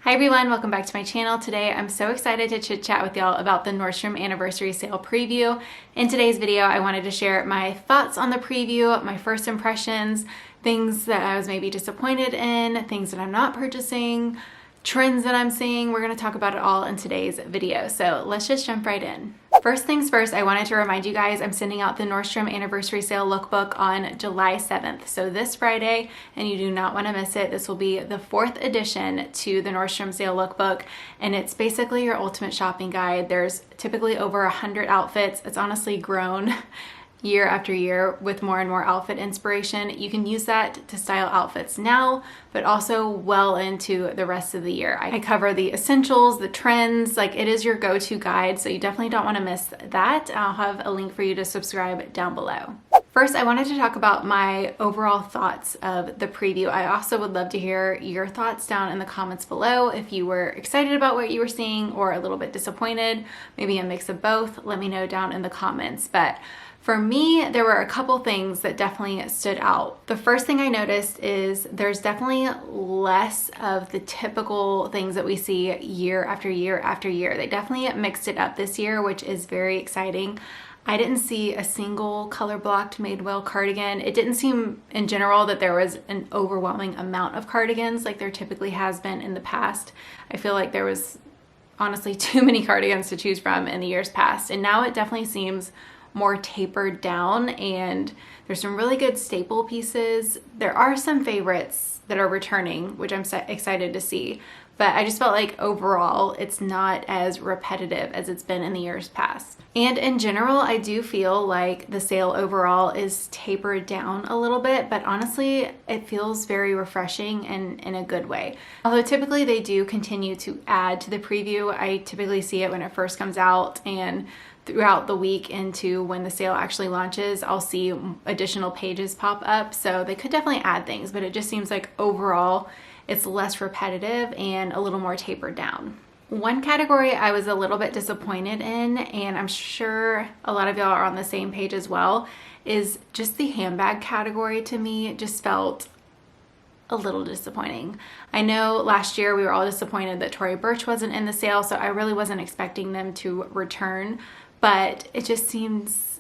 Hi everyone, welcome back to my channel. Today I'm so excited to chit chat with y'all about the Nordstrom Anniversary Sale preview. In today's video, I wanted to share my thoughts on the preview, my first impressions, things that I was maybe disappointed in, things that I'm not purchasing, trends that I'm seeing. We're going to talk about it all in today's video. So let's just jump right in. First things first, I wanted to remind you guys I'm sending out the Nordstrom Anniversary Sale lookbook on July 7th. So this Friday, and you do not want to miss it. This will be the 4th edition to the Nordstrom Sale lookbook, and it's basically your ultimate shopping guide. There's typically over 100 outfits. It's honestly grown year after year with more and more outfit inspiration. You can use that to style outfits now, but also well into the rest of the year. I cover the essentials, the trends, like it is your go-to guide, so you definitely don't want to miss that. I'll have a link for you to subscribe down below. First, I wanted to talk about my overall thoughts of the preview. I also would love to hear your thoughts down in the comments below. If you were excited about what you were seeing or a little bit disappointed, maybe a mix of both, let me know down in the comments. But for me, there were a couple things that definitely stood out. The first thing I noticed is there's definitely less of the typical things that we see year after year after year. They definitely mixed it up this year, which is very exciting. I didn't see a single color blocked Madewell cardigan. It didn't seem in general that there was an overwhelming amount of cardigans like there typically has been in the past. I feel like there was honestly too many cardigans to choose from in the years past, and now it definitely seems more tapered down, and there's some really good staple pieces. There are some favorites that are returning, which I'm excited to see, but I just felt like overall it's not as repetitive as it's been in the years past. And in general, I do feel like the sale overall is tapered down a little bit, but honestly, it feels very refreshing and in a good way. Although typically they do continue to add to the preview. I typically see it when it first comes out, and throughout the week into when the sale actually launches, I'll see additional pages pop up. So they could definitely add things, but it just seems like overall it's less repetitive and a little more tapered down. One category I was a little bit disappointed in, and I'm sure a lot of y'all are on the same page as well, is just the handbag category. To me, it just felt a little disappointing. I know last year we were all disappointed that Tory Burch wasn't in the sale, so I really wasn't expecting them to return, but it just seems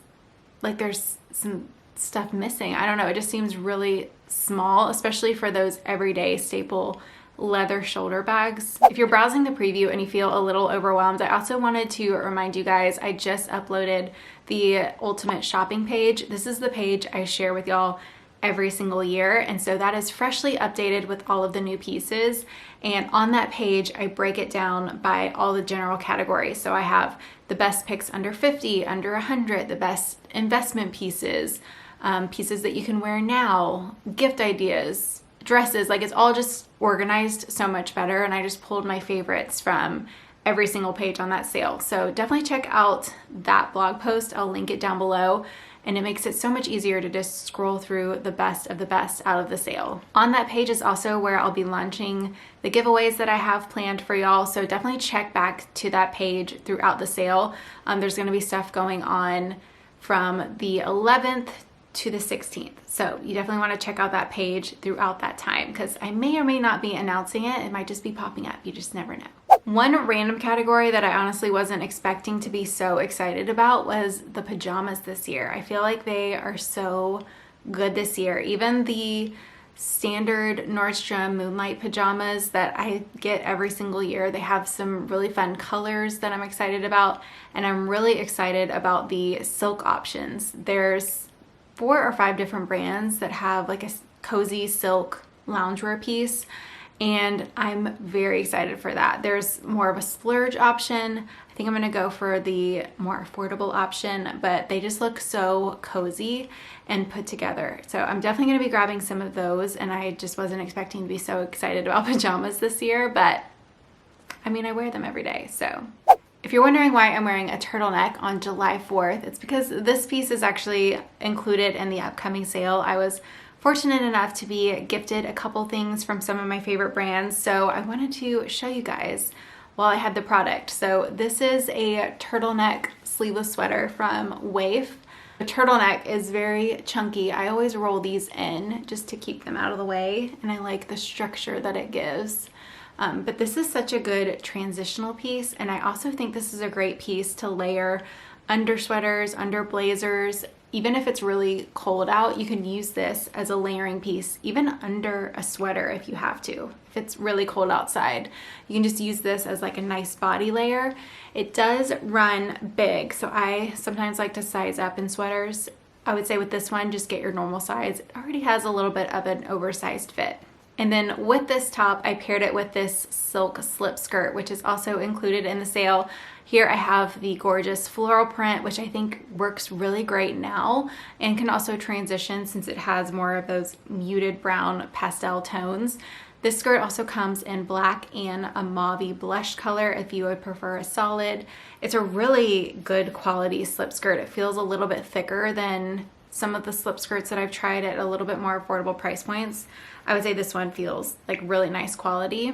like there's some stuff missing. I don't know, it just seems really small, especially for those everyday staple leather shoulder bags. If you're browsing the preview and you feel a little overwhelmed, I also wanted to remind you guys, I just uploaded the ultimate shopping page. This is the page I share with y'all every single year, and so that is freshly updated with all of the new pieces. And on that page I break it down by all the general categories. So I have the best picks under 50, under 100, the best investment pieces, pieces that you can wear now, gift ideas, dresses. Like, it's all just organized so much better, and I just pulled my favorites from every single page on that sale. So definitely check out that blog post. I'll link it down below, and it makes it so much easier to just scroll through the best of the best out of the sale. On that page is also where I'll be launching the giveaways that I have planned for y'all, so definitely check back to that page throughout the sale. There's gonna be stuff going on from the 11th to the 16th. So you definitely want to check out that page throughout that time, because I may or may not be announcing it. It might just be popping up. You just never know. One random category that I honestly wasn't expecting to be so excited about was the pajamas this year. I feel like they are so good this year. Even the standard Nordstrom Moonlight pajamas that I get every single year, they have some really fun colors that I'm excited about, and I'm really excited about the silk options. There's 4 or 5 different brands that have like a cozy silk loungewear piece, and I'm very excited for that. There's more of a splurge option. I think I'm gonna go for the more affordable option, but they just look so cozy and put together. So I'm definitely gonna be grabbing some of those, and I just wasn't expecting to be so excited about pajamas this year, but I mean, I wear them every day, so. If you're wondering why I'm wearing a turtleneck on July 4th, it's because this piece is actually included in the upcoming sale. I was fortunate enough to be gifted a couple things from some of my favorite brands, so I wanted to show you guys while I had the product. So this is a turtleneck sleeveless sweater from Waif. The turtleneck is very chunky. I always roll these in just to keep them out of the way, and I like the structure that it gives. But this is such a good transitional piece, and I also think this is a great piece to layer under sweaters, under blazers. Even if it's really cold out, you can use this as a layering piece, even under a sweater if you have to. If it's really cold outside, you can just use this as like a nice body layer. It does run big, so I sometimes like to size up in sweaters. I would say with this one, just get your normal size. It already has a little bit of an oversized fit. And then with this top, I paired it with this silk slip skirt, which is also included in the sale. Here I have the gorgeous floral print, which I think works really great now and can also transition since it has more of those muted brown pastel tones. This skirt also comes in black and a mauve blush color if you would prefer a solid. It's a really good quality slip skirt. It feels a little bit thicker than some of the slip skirts that I've tried at a little bit more affordable price points. I would say this one feels like really nice quality.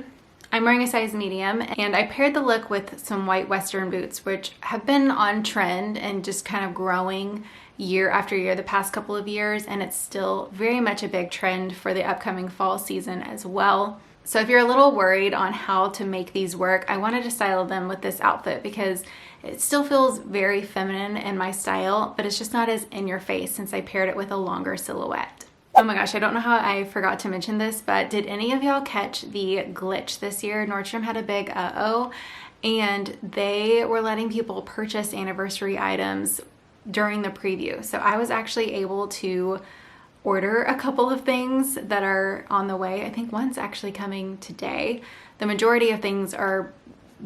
I'm wearing a size medium, and I paired the look with some white Western boots, which have been on trend and just kind of growing year after year the past couple of years, and it's still very much a big trend for the upcoming fall season as well. So if you're a little worried on how to make these work, I wanted to style them with this outfit because it still feels very feminine in my style, but it's just not as in your face since I paired it with a longer silhouette. Oh my gosh, I don't know how I forgot to mention this, but did any of y'all catch the glitch this year? Nordstrom had a big uh-oh, and they were letting people purchase anniversary items during the preview. So I was actually able to order a couple of things that are on the way. I think one's actually coming today. The majority of things are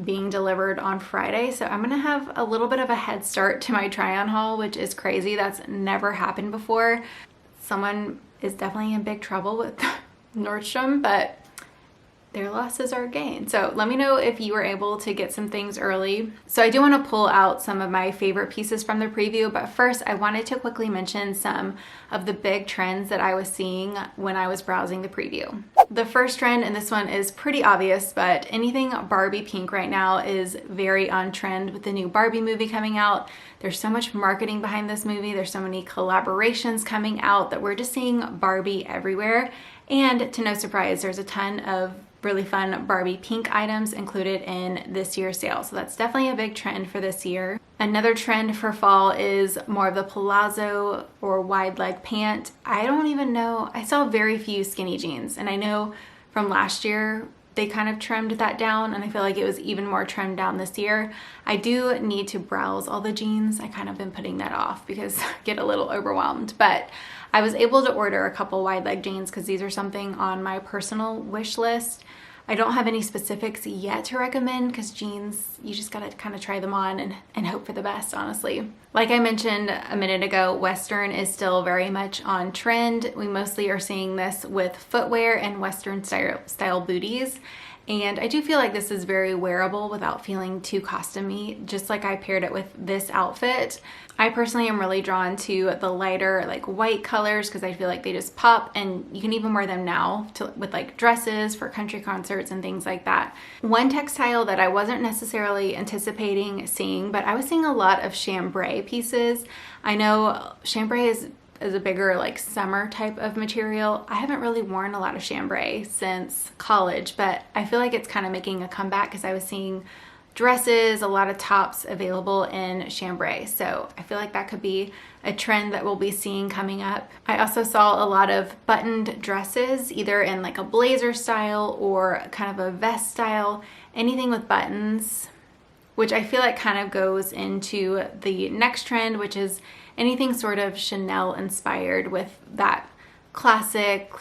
being delivered on Friday, so I'm gonna have a little bit of a head start to my try-on haul, which is crazy. That's never happened before. Someone is definitely in big trouble with Nordstrom, but their losses are gained. So let me know if you were able to get some things early. So I do want to pull out some of my favorite pieces from the preview, but first I wanted to quickly mention some of the big trends that I was seeing when I was browsing the preview. The first trend, and this one is pretty obvious, but anything Barbie pink right now is very on trend with the new Barbie movie coming out. There's so much marketing behind this movie. There's so many collaborations coming out that we're just seeing Barbie everywhere. And to no surprise, there's a ton of really fun Barbie pink items included in this year's sale. So that's definitely a big trend for this year. Another trend for fall is more of the palazzo or wide leg pant. I don't even know, I saw very few skinny jeans, and I know from last year they kind of trimmed that down, and I feel like it was even more trimmed down this year. I do need to browse all the jeans. I kind of been putting that off because I get a little overwhelmed, but I was able to order a couple wide leg jeans because these are something on my personal wish list. I don't have any specifics yet to recommend because jeans, you just gotta kind of try them on and hope for the best, honestly. Like I mentioned a minute ago, Western is still very much on trend. We mostly are seeing this with footwear and Western style booties. And I do feel like this is very wearable without feeling too costume-y, just like I paired it with this outfit. I personally am really drawn to the lighter like white colors because I feel like they just pop, and you can even wear them now with like dresses for country concerts and things like that. One textile that I wasn't necessarily anticipating seeing, but I was seeing a lot of chambray pieces. I know chambray is a bigger like summer type of material. I haven't really worn a lot of chambray since college, but I feel like it's kind of making a comeback because I was seeing dresses, a lot of tops available in chambray. So I feel like that could be a trend that we'll be seeing coming up. I also saw a lot of buttoned dresses, either in like a blazer style or kind of a vest style, anything with buttons, which I feel like kind of goes into the next trend, which is anything sort of Chanel inspired with that classic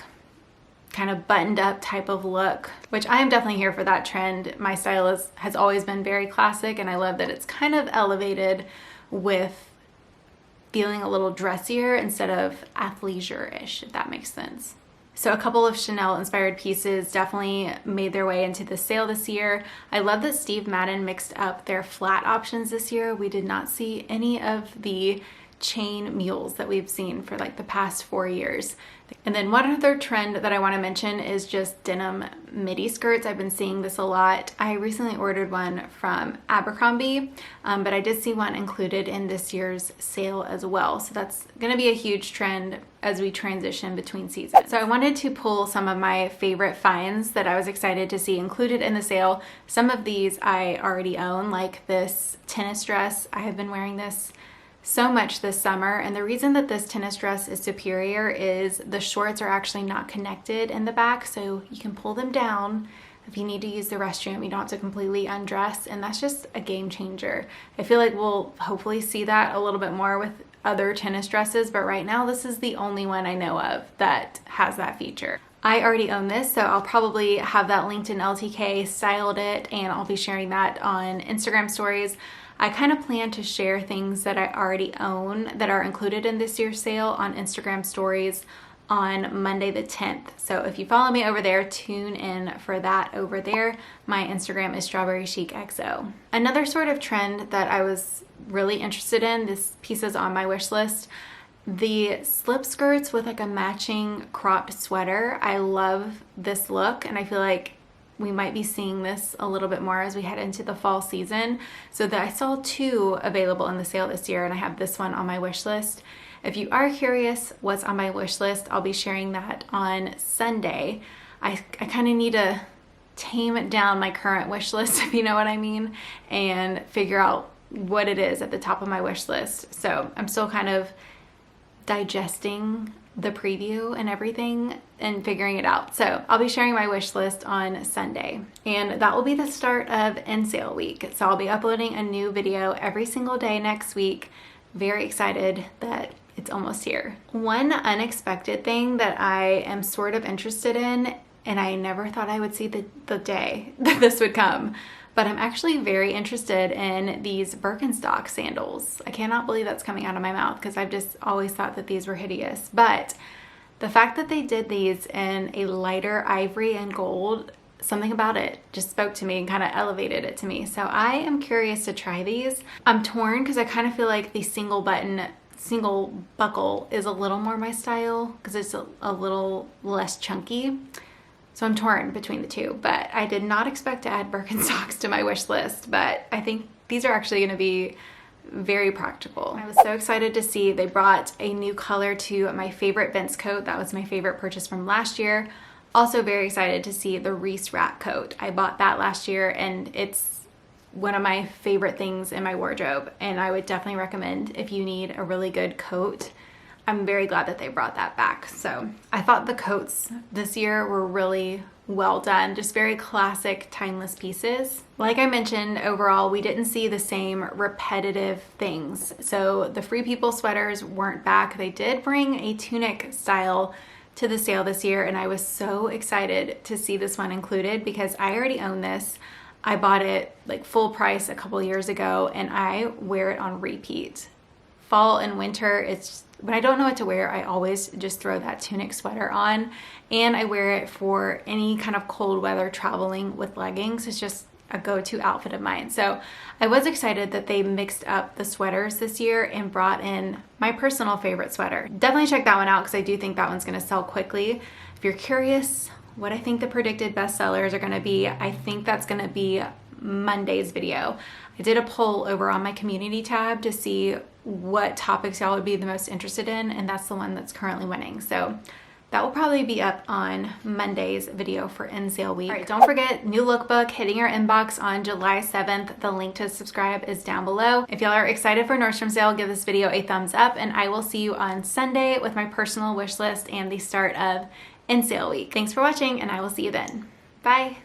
kind of buttoned up type of look, which I am definitely here for that trend. My style has always been very classic, and I love that it's kind of elevated with feeling a little dressier instead of athleisure-ish, if that makes sense. So a couple of Chanel inspired pieces definitely made their way into the sale this year. I love that Steve Madden mixed up their flat options this year. We did not see any of the chain mules that we've seen for like the past 4 years. And then one other trend that I want to mention is just denim midi skirts. I've been seeing this a lot. I recently ordered one from Abercrombie, but I did see one included in this year's sale as well. So that's going to be a huge trend as we transition between seasons. So I wanted to pull some of my favorite finds that I was excited to see included in the sale. Some of these I already own, like this tennis dress. I have been wearing this so much this summer, and the reason that this tennis dress is superior is the shorts are actually not connected in the back, so you can pull them down if you need to use the restroom. You don't have to completely undress, and that's just a game changer. I feel like we'll hopefully see that a little bit more with other tennis dresses, but right now this is the only one I know of that has that feature. I already own this, so I'll probably have that linked in LTK, styled it, and I'll be sharing that on Instagram stories. I kind of plan to share things that I already own that are included in this year's sale on Instagram stories on Monday the 10th. So if you follow me over there, tune in for that over there. My Instagram is Strawberry Chic XO. Another sort of trend that I was really interested in, this piece is on my wish list, the slip skirts with like a matching cropped sweater. I love this look, and I feel like we might be seeing this a little bit more as we head into the fall season. So that I saw 2 available in the sale this year, and I have this one on my wish list. If you are curious what's on my wish list, I'll be sharing that on Sunday. I kind of need to tame down my current wish list, if you know what I mean, and figure out what it is at the top of my wish list. So I'm still kind of digesting the preview and everything and figuring it out. So I'll be sharing my wish list on Sunday, and that will be the start of NSALE week. So I'll be uploading a new video every single day next week. Very excited that it's almost here. One unexpected thing that I am sort of interested in, and I never thought I would see the day that this would come, but I'm actually very interested in these Birkenstock sandals. I cannot believe that's coming out of my mouth because I've just always thought that these were hideous. But the fact that they did these in a lighter ivory and gold, something about it just spoke to me and kind of elevated it to me. So I am curious to try these. I'm torn because I kind of feel like the single buckle is a little more my style because it's a little less chunky. So I'm torn between the two, but I did not expect to add Birkenstocks to my wish list, but I think these are actually going to be very practical. I was so excited to see they brought a new color to my favorite Vince coat. That was my favorite purchase from last year. Also very excited to see the Reese wrap coat. I bought that last year, and it's one of my favorite things in my wardrobe, and I would definitely recommend if you need a really good coat. I'm very glad that they brought that back. So I thought the coats this year were really well done, just very classic, timeless pieces. Like I mentioned, overall, we didn't see the same repetitive things. So the Free People sweaters weren't back. They did bring a tunic style to the sale this year, and I was so excited to see this one included because I already own this. I bought it like full price a couple years ago, and I wear it on repeat. Fall and winter, when I don't know what to wear, I always just throw that tunic sweater on, and I wear it for any kind of cold weather traveling with leggings. It's just a go-to outfit of mine. So I was excited that they mixed up the sweaters this year and brought in my personal favorite sweater. Definitely check that one out because I do think that one's going to sell quickly. If you're curious what I think the predicted bestsellers are going to be, I think that's going to be Monday's video. I did a poll over on my community tab to see what topics y'all would be the most interested in, and that's the one that's currently winning. So that will probably be up on Monday's video for NSALE week. All right, don't forget, new lookbook hitting your inbox on July 7th. The link to subscribe is down below. If y'all are excited for Nordstrom sale, give this video a thumbs up, and I will see you on Sunday with my personal wish list and the start of NSALE week. Thanks for watching, and I will see you then. Bye.